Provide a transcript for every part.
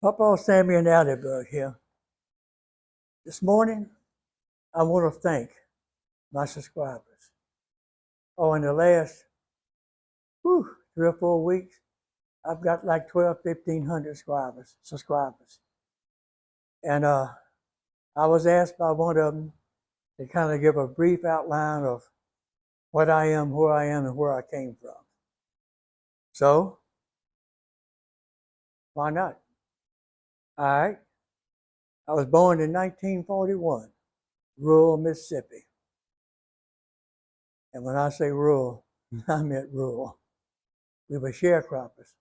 Pawpaw, Sammy, and Allenburg here. This morning, I want to thank my subscribers. In the last 3 or 4 weeks, I've got like 1,200 to 1,500 subscribers. And I was asked by one of them to kind of give a brief outline of what I am, who I am, and where I came from. So, why not? All right. I was born in 1941, rural Mississippi. And when I say rural, I meant rural. We were sharecroppers.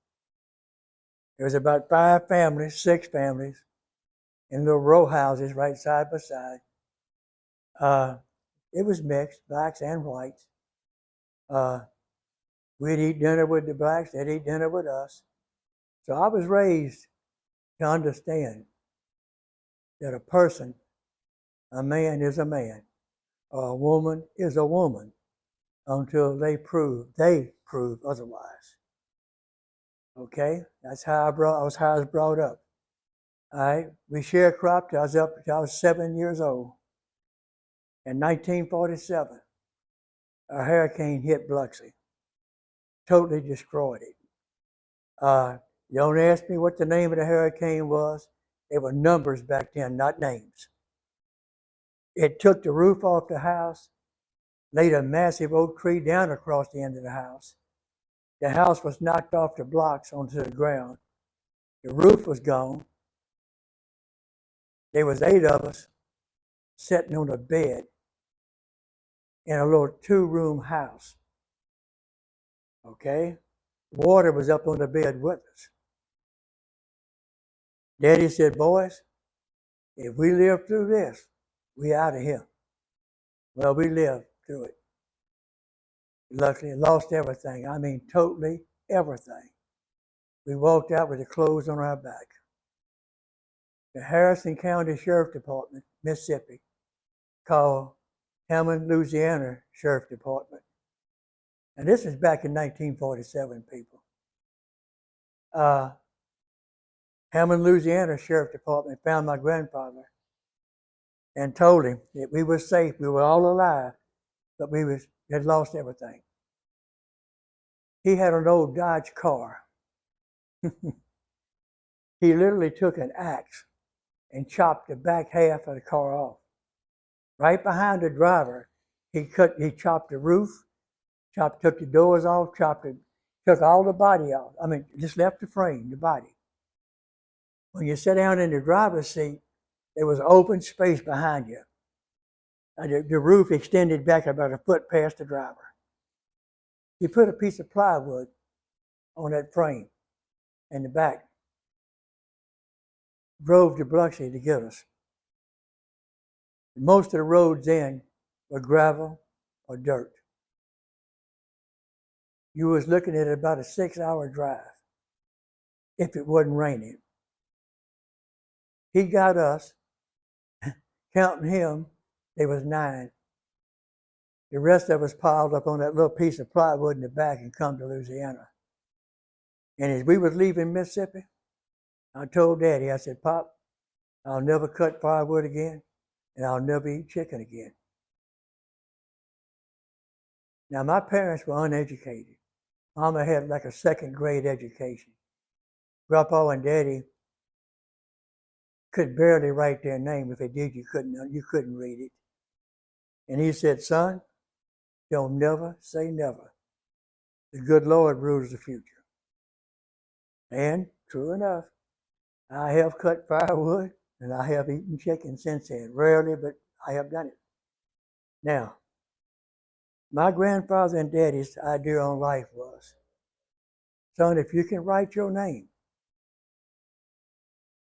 There was about 6 families, in little row houses right side by side. It was mixed, blacks and whites. We'd eat dinner with the blacks, they'd eat dinner with us. So I was raised to understand that a man is a man, or a woman is a woman, until they prove otherwise. Okay, that's how I was brought up. All right, we sharecropped. I was 7 years old. In 1947, a hurricane hit Biloxi, totally destroyed it. You don't ask me what the name of the hurricane was. They were numbers back then, not names. It took the roof off the house, laid a massive oak tree down across the end of the house. The house was knocked off the blocks onto the ground. The roof was gone. There was 8 of us sitting on a bed in a little 2-room house. Okay? Water was up on the bed with us. Daddy said, boys, if we live through this, we out of here. Well, we lived through it. Luckily, lost everything. I mean, totally everything. We walked out with the clothes on our back. The Harrison County Sheriff Department, Mississippi, called Hammond, Louisiana Sheriff Department. And this is back in 1947, people. Hammond, Louisiana Sheriff Department found my grandfather and told him that we were safe, we were all alive, but we had lost everything. He had an old Dodge car. He literally took an axe and chopped the back half of the car off. Right behind the driver, he chopped the roof, took the doors off, took all the body off. I mean, just left the frame, the body. When you sit down in the driver's seat, there was open space behind you. The roof extended back about a foot past the driver. He put a piece of plywood on that frame in the back. Drove to Biloxi to get us. Most of the roads then were gravel or dirt. You was looking at about a 6-hour drive if it wasn't raining. He got us, counting him, there was 9. The rest of us piled up on that little piece of plywood in the back and come to Louisiana. And as we was leaving Mississippi, I told Daddy, I said, Pop, I'll never cut firewood again, and I'll never eat chicken again. Now, my parents were uneducated. Mama had like a 2nd grade education. Grandpa and Daddy could barely write their name. If they did, you couldn't read it. And he said, son, don't never say never. The good Lord rules the future. And true enough, I have cut firewood and I have eaten chicken since then. Rarely, but I have done it. Now, my grandfather and Daddy's idea on life was, son, if you can write your name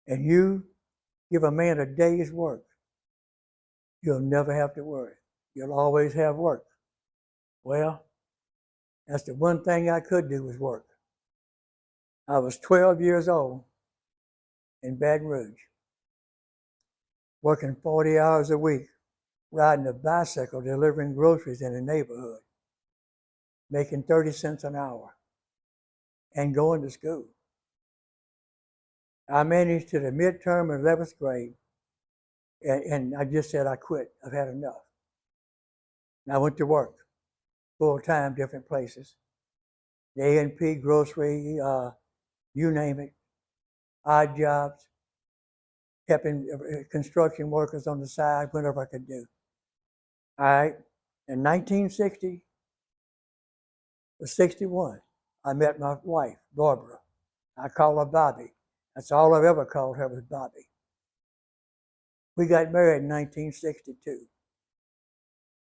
and you give a man a day's work, you'll never have to worry. You'll always have work. Well, that's the one thing I could do was work. I was 12 years old in Baton Rouge, working 40 hours a week, riding a bicycle, delivering groceries in the neighborhood, making 30 cents an hour, and going to school. I managed to the midterm in 11th grade, and I just said I quit. I've had enough. And I went to work full time, different places. The A&P, grocery, you name it, odd jobs, helping construction workers on the side, whatever I could do. All right. In 1960 or 61, I met my wife, Barbara. I call her Bobby. That's all I've ever called her was Bobby. We got married in 1962.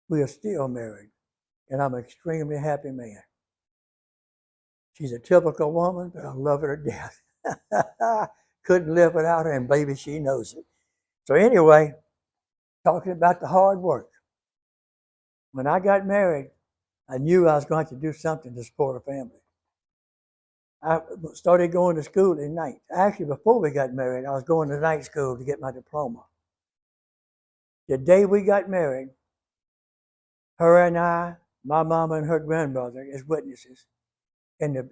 We are still married, and I'm an extremely happy man. She's a typical woman, but I love her to death. Couldn't live without her, and baby, she knows it. So anyway, talking about the hard work. When I got married, I knew I was going to do something to support a family. I started going to school at night. Actually, before we got married, I was going to night school to get my diploma. The day we got married, her and I, my mama and her grandmother as witnesses, in the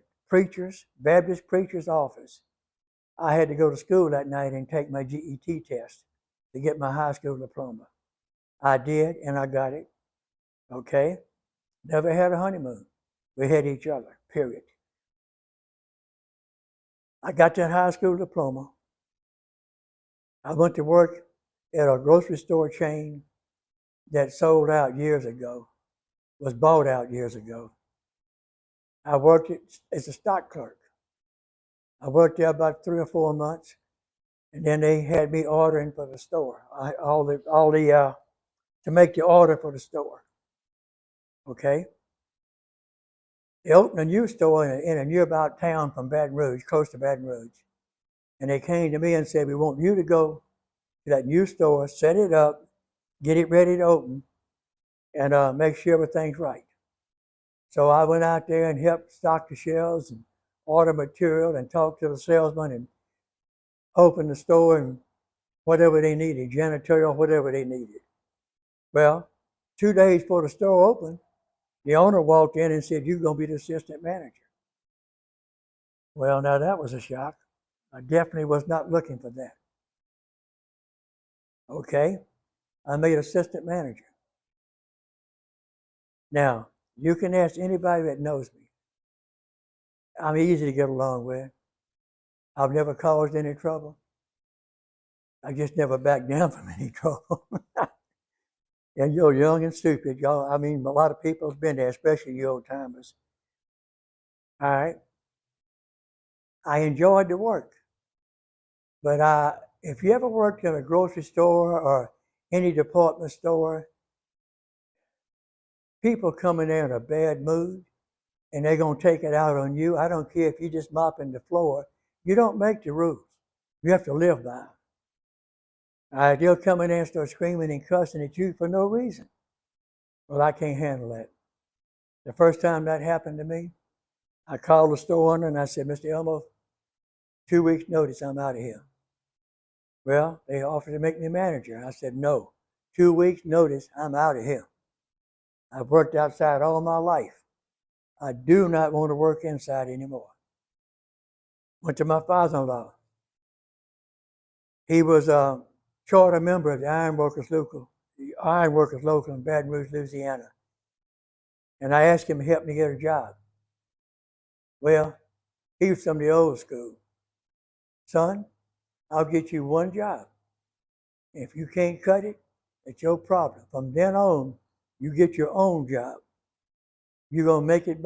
Baptist preacher's office, I had to go to school that night and take my GET test to get my high school diploma. I did, and I got it. Okay? Never had a honeymoon. We had each other, period. I got that high school diploma. I went to work at a grocery store chain that sold out years ago, was bought out years ago. I worked as a stock clerk. I worked there about 3 or 4 months, and then they had me ordering for the store. To make the order for the store. Okay? They opened a new store in a nearby town from Baton Rouge, close to Baton Rouge. And they came to me and said, we want you to go to that new store, set it up, get it ready to open, and make sure everything's right. So I went out there and helped stock the shelves and order material and talk to the salesman and open the store and whatever they needed, janitorial, whatever they needed. Well, 2 days before the store opened, the owner walked in and said, you're going to be the assistant manager. Well, now that was a shock. I definitely was not looking for that. Okay, I made assistant manager. Now, you can ask anybody that knows me. I'm easy to get along with. I've never caused any trouble. I just never backed down from any trouble. And you're young and stupid, y'all. I mean, a lot of people have been there, especially you old timers. All right. I enjoyed the work. But if you ever worked in a grocery store or any department store, people come in there in a bad mood and they're going to take it out on you. I don't care if you're just mopping the floor. You don't make the rules. You have to live by them. All right, they'll come in there and start screaming and cussing at you for no reason. Well, I can't handle that. The first time that happened to me, I called the store owner and I said, Mr. Elmo, 2 weeks notice, I'm out of here. Well, they offered to make me manager. I said, no, 2 weeks notice, I'm out of here. I've worked outside all my life. I do not want to work inside anymore. Went to my father-in-law. He was a charter member of the Ironworkers Local in Baton Rouge, Louisiana. And I asked him to help me get a job. Well, he was from the old school. Son, I'll get you one job. If you can't cut it, it's your problem. From then on, you get your own job. You're gonna make it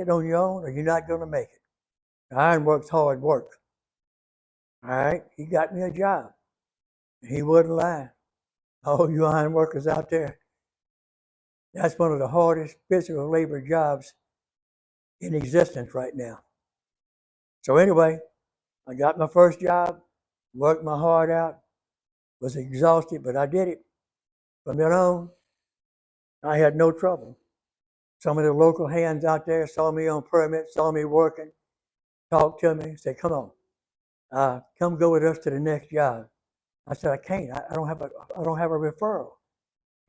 on your own, or you're not gonna make it. Ironwork's hard work. All right, he got me a job. He wouldn't lie. All you iron workers out there, that's one of the hardest physical labor jobs in existence right now. So anyway, I got my first job, worked my heart out, was exhausted, but I did it. From then on, I had no trouble. Some of the local hands out there saw me on permits, saw me working, talked to me, said, come on, come go with us to the next job. I said, I can't. I don't have a referral.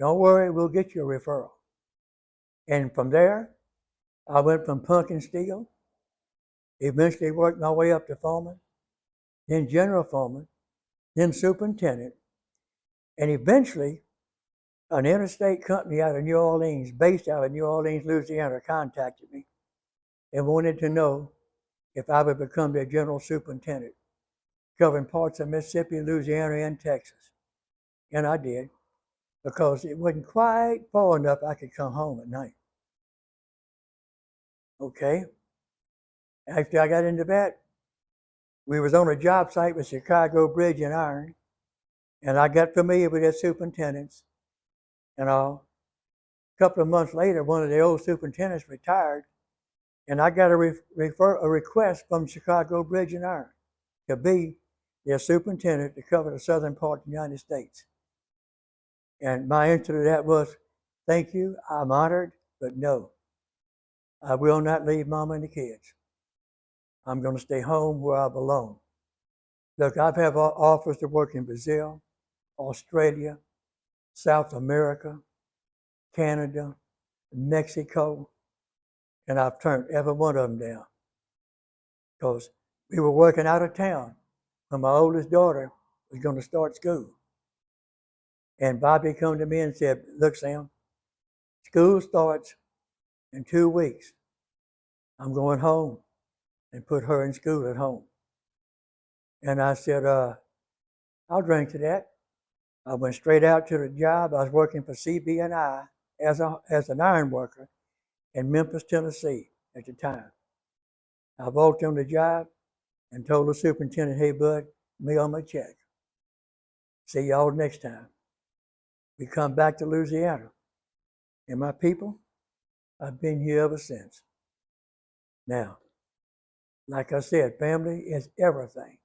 Don't worry, we'll get you a referral. And from there, I went from punk and steel, eventually worked my way up to foreman. then general foreman, then superintendent, and eventually an interstate company out of New Orleans, based out of New Orleans, Louisiana, contacted me and wanted to know if I would become their general superintendent, covering parts of Mississippi, Louisiana, and Texas. And I did, because it wasn't quite far enough I could come home at night. Okay? After I got into that, we was on a job site with Chicago Bridge and Iron, and I got familiar with their superintendents and all. A couple of months later, one of the old superintendents retired, and I got a request from Chicago Bridge and Iron to be their superintendent to cover the southern part of the United States. And my answer to that was, thank you, I'm honored, but no. I will not leave Mama and the kids. I'm going to stay home where I belong. Look, I've had offers to work in Brazil, Australia, South America, Canada, Mexico, and I've turned every one of them down. Because we were working out of town when my oldest daughter was going to start school. And Bobby came to me and said, look, Sam, school starts in 2 weeks. I'm going home and put her in school at home. And I said, I'll drink to that. I went straight out to the job. I was working for CB&I as an iron worker in Memphis, Tennessee at the time. I walked on the job and told the superintendent, hey, bud, mail my check. See y'all next time. We come back to Louisiana. And my people, I've been here ever since. Now, like I said, family is everything.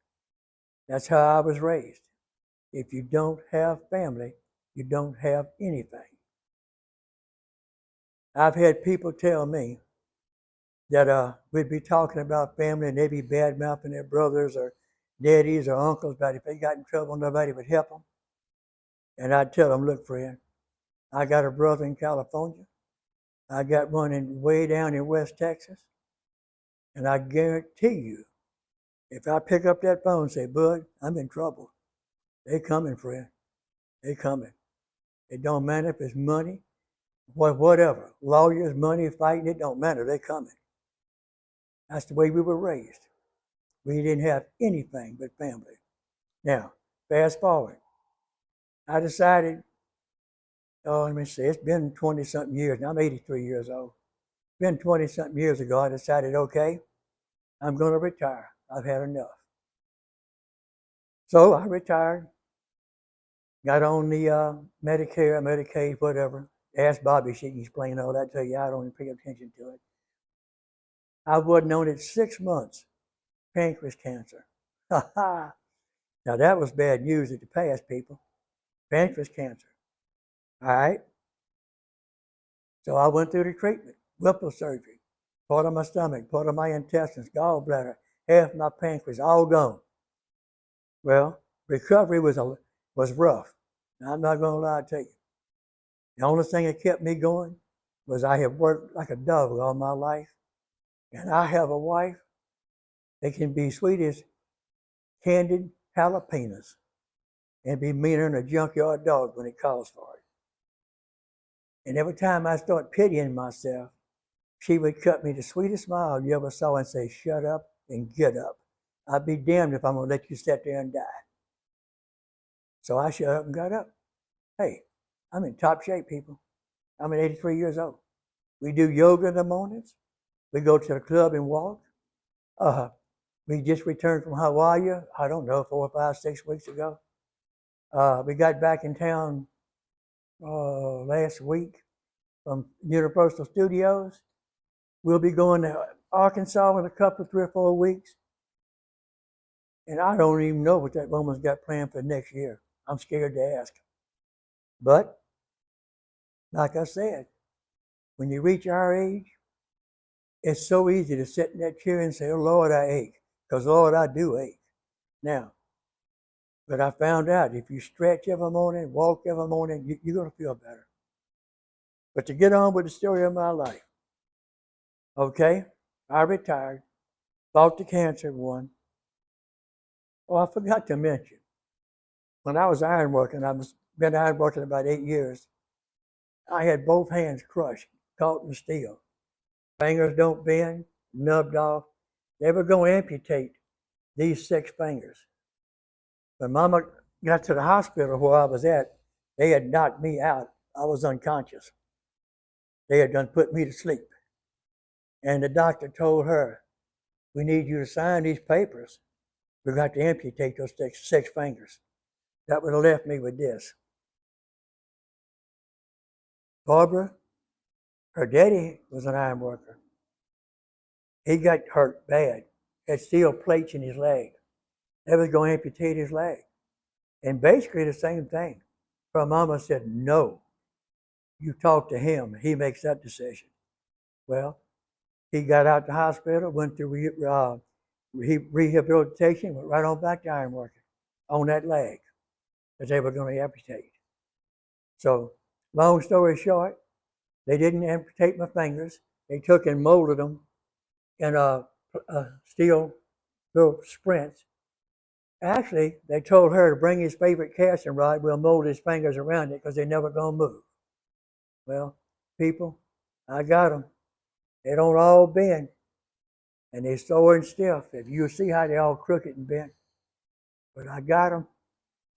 That's how I was raised. If you don't have family, you don't have anything. I've had people tell me that we'd be talking about family and they'd be bad-mouthing their brothers or daddies or uncles about if they got in trouble, nobody would help them. And I'd tell them, look, friend, I got a brother in California. I got one way down in West Texas. And I guarantee you, if I pick up that phone and say, bud, I'm in trouble, they coming, friend. They coming. It don't matter if it's money, whatever. Lawyers, money, fighting, it don't matter. They coming. That's the way we were raised. We didn't have anything but family. Now, fast forward. I decided, let me see, it's been 20-something years. Now I'm 83 years old. It's been 20-something years ago, I decided, okay, I'm going to retire. I've had enough. So I retired, got on the Medicare, Medicaid, whatever. Ask Bobby, she can explain all that to you. I don't even pay attention to it. I wasn't on it 6 months. Pancreas cancer. Now that was bad news at the past, people. Pancreas cancer. All right. So I went through the treatment, Whipple surgery, part of my stomach, part of my intestines, gallbladder, half my pancreas, all gone. Well, recovery was rough. Now, I'm not going to lie to you. The only thing that kept me going was I have worked like a dog all my life, and I have a wife that can be sweet as candied jalapenos and be meaner than a junkyard dog when it calls for it. And every time I start pitying myself, she would cut me the sweetest smile you ever saw and say, shut up and get up. I'd be damned if I'm going to let you sit there and die. So I shut up and got up. Hey, I'm in top shape, people. I'm at 83 years old. We do yoga in the mornings. We go to the club and walk. We just returned from Hawaii, I don't know, 4, 5, 6 weeks ago. We got back in town last week from Universal Studios. We'll be going to Arkansas in a couple of 3 or 4 weeks. And I don't even know what that woman's got planned for next year. I'm scared to ask. But, like I said, when you reach our age, it's so easy to sit in that chair and say, oh, Lord, I ache. Because, Lord, I do ache. Now, but I found out if you stretch every morning, walk every morning, you're going to feel better. But to get on with the story of my life, okay, I retired, fought the cancer, won. Oh, I forgot to mention, when I was ironworking, been ironworking about 8 years. I had both hands crushed, caught in steel. Fingers don't bend, nubbed off. They were going to amputate these 6 fingers. When Mama got to the hospital where I was at, they had knocked me out. I was unconscious. They had done put me to sleep. And the doctor told her, "We need you to sign these papers. We're going to have to amputate those 6 fingers." That would have left me with this. Barbara, her daddy was an iron worker. He got hurt bad, had steel plates in his leg. They was going to amputate his leg. And basically the same thing. Her mama said, "No, you talk to him. He makes that decision." Well, he got out the hospital, went through rehabilitation, went right on back to iron working on that leg that they were going to amputate. So, long story short, they didn't amputate my fingers. They took and molded them in a steel little sprints. Actually, they told her to bring his favorite casting rod. We'll mold his fingers around it because they're never going to move. Well, people, I got them. They don't all bend, and they're sore and stiff. If you see how they're all crooked and bent, but I got them.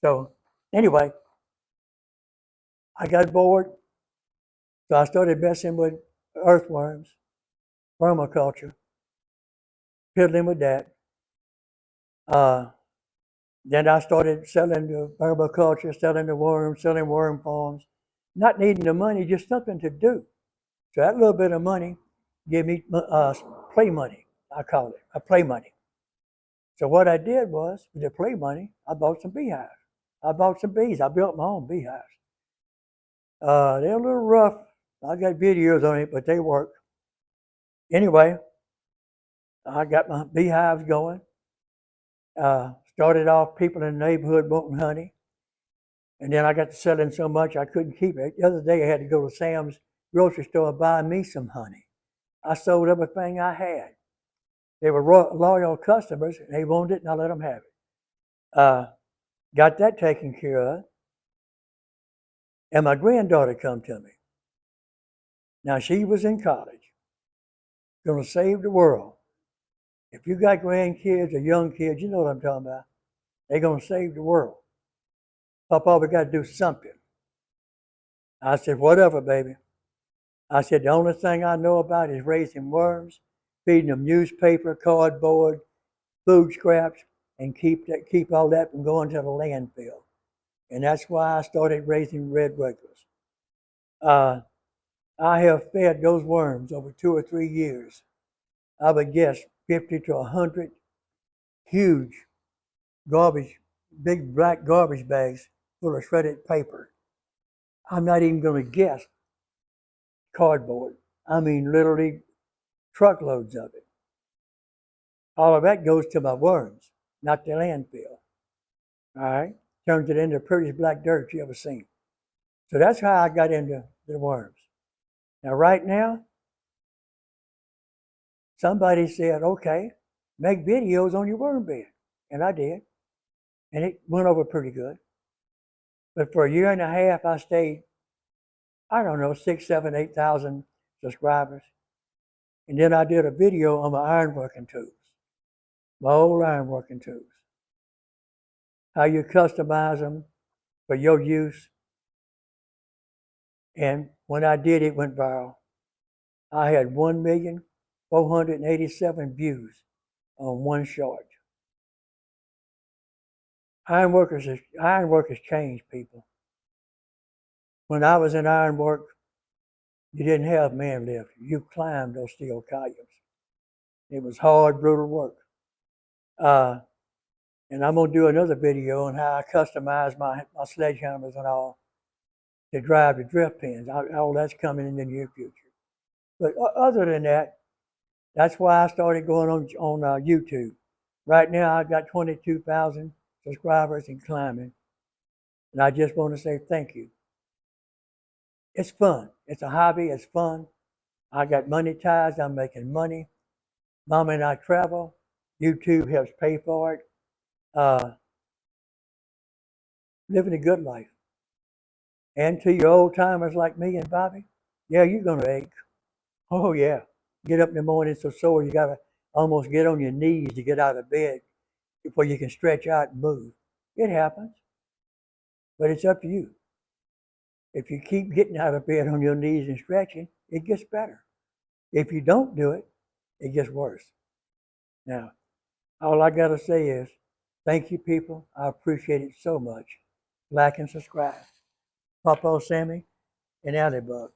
So anyway, I got bored, so I started messing with earthworms, permaculture, fiddling with that. Then I started selling the permaculture, selling the worms, selling worm farms, not needing the money, just something to do. So that little bit of money gave me play money, I call it, play money. So what I did was, with the play money, I bought some beehives. I bought some bees. I built my own beehives. They're a little rough. I got videos on it, but they work. Anyway, I got my beehives going. Started off people in the neighborhood wanting honey. And then I got to selling so much I couldn't keep it. The other day I had to go to Sam's grocery store and buy me some honey. I sold everything I had. They were loyal customers. And they wanted it, and I let them have it. Got that taken care of. And my granddaughter come to me. Now she was in college, going to save the world. If you got grandkids or young kids, you know what I'm talking about. They're going to save the world. Papa, we got to do something. I said, "Whatever, baby." I said, "The only thing I know about is raising worms, feeding them newspaper, cardboard, food scraps, and keep all that from going to the landfill." And that's why I started raising red regulars. I have fed those worms over 2 or 3 years. I would guess 50 to 100 huge garbage, big black garbage bags full of shredded paper. I'm not even going to guess cardboard. I mean, literally truckloads of it. All of that goes to my worms, not the landfill. All right? Turns it into the prettiest black dirt you ever seen. So that's how I got into the worms. Now, right now, somebody said, "Okay, make videos on your worm bed." And I did. And it went over pretty good. But for a year and a half, I stayed, I don't know, 6, 7, 8,000 subscribers. And then I did a video on my ironworking tools, my old ironworking tools, how you customize them for your use. And when I did, it went viral. I had 1,487 views on one short. Ironworkers change people. When I was in ironwork, you didn't have man lift. You climbed those steel columns. It was hard, brutal work. And I'm going to do another video on how I customize my sledgehammers and all to drive the drift pins. All that's coming in the near future. But other than that, that's why I started going on YouTube. Right now, I've got 22,000 subscribers and climbing. And I just want to say thank you. It's fun. It's a hobby. It's fun. I got money ties. I'm making money. Mama and I travel. YouTube helps pay for it. uh, living a good life. And to your old timers like me and Bobby, yeah, you're going to ache. Oh, yeah. Get up in the morning so sore you got to almost get on your knees to get out of bed before you can stretch out and move. It happens, but it's up to you. If you keep getting out of bed on your knees and stretching, it gets better. If you don't do it, it gets worse. Now, all I got to say is thank you, people. I appreciate it so much. Like and subscribe. Pawpaw, Sammy, and Alley Bug.